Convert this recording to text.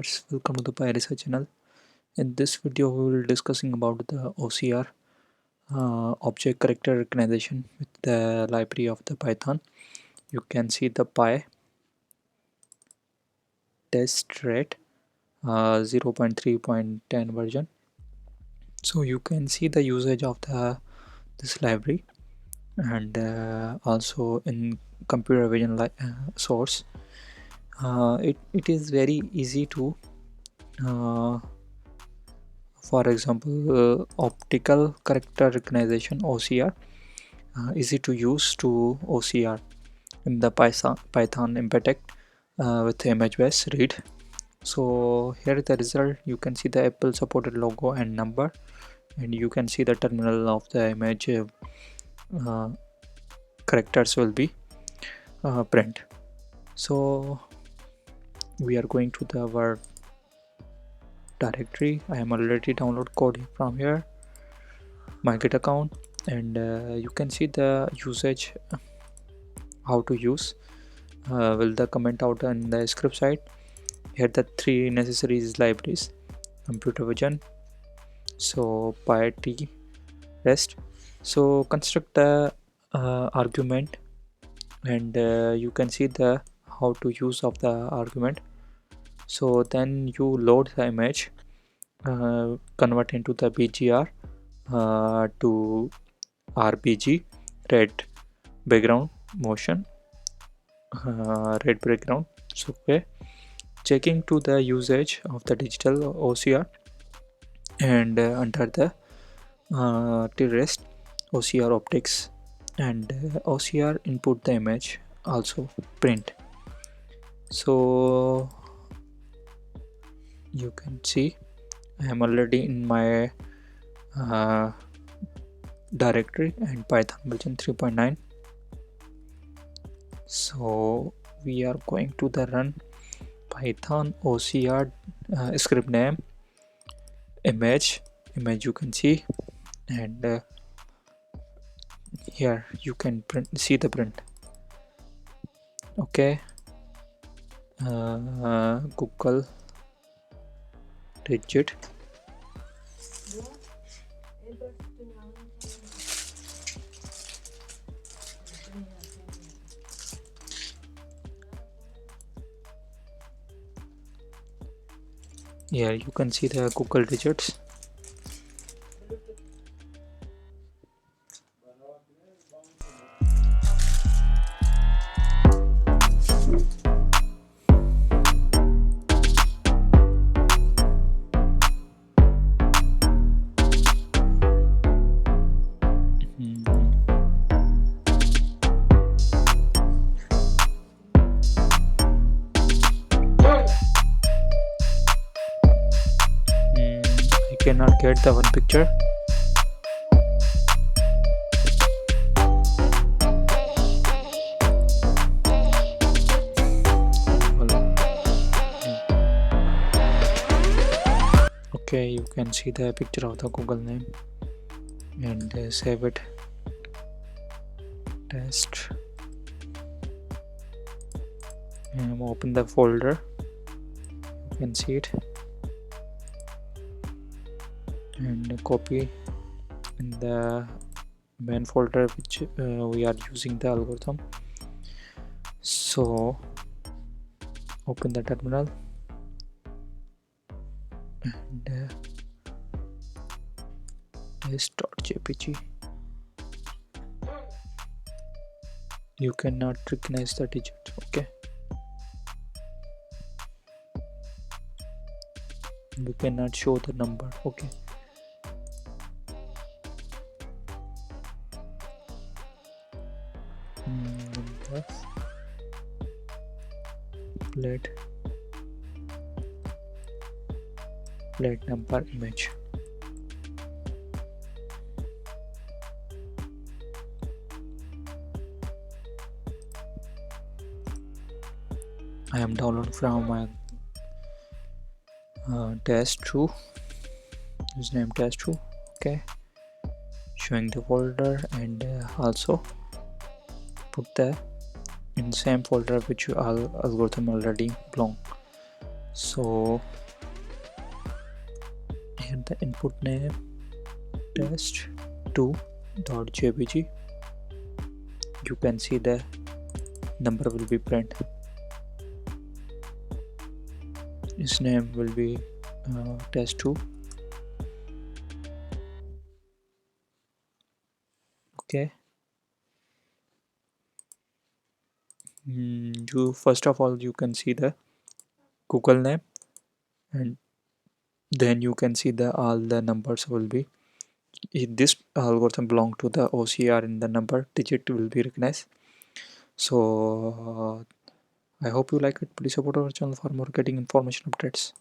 viewers, welcome to the PyreSearch channel. In this video we will discussing about the OCR object character recognition with the library of the Python. You can see the Tesseract 0.3.10 version. So you can see the usage of this library, and also in computer vision source. It is very easy to for example optical character recognition OCR, easy to use to OCR in the Python embedded with image based read. So here the result, you can see the Apple supported logo and number, and you can see the terminal of the image characters will be print. So we are going to our directory. I am already download code from here, my Git account, and you can see the usage, how to use. Will the comment out in the script side. Here the three necessary libraries: computer vision, so PyRest. So construct the argument, and you can see the how to use of the argument. So then you load the image, convert into the BGR to RBG, red background motion, red background. So okay, checking to the usage of the digital OCR, and under the rest OCR optics, and OCR input the image also print. So you can see I am already in my directory and Python version 3.9. so we are going to the run Python OCR script name image you can see, and here you can see the print. Okay, Google digit, here you can see the Google digits. I cannot get the one picture. Okay, you can see the picture of the Google name, and save it. Test, and open the folder. You can see it, and copy in the main folder which we are using the algorithm. So open the terminal, and test.jpg. You cannot recognize the digit. Okay, you cannot show the number. Okay, number, plate number, image. I am downloading from my test2, username test2. Okay, showing the folder, and also put the in same folder which algorithm already belong. So here the input name test2.jpg. You can see the number will be print. Its name will be test2. Okay. You first of all you can see the Google name, and then you can see the all the numbers will be, if this algorithm belong to the OCR, in the number digit will be recognized. So I hope you like it. Please support our channel for more getting information updates.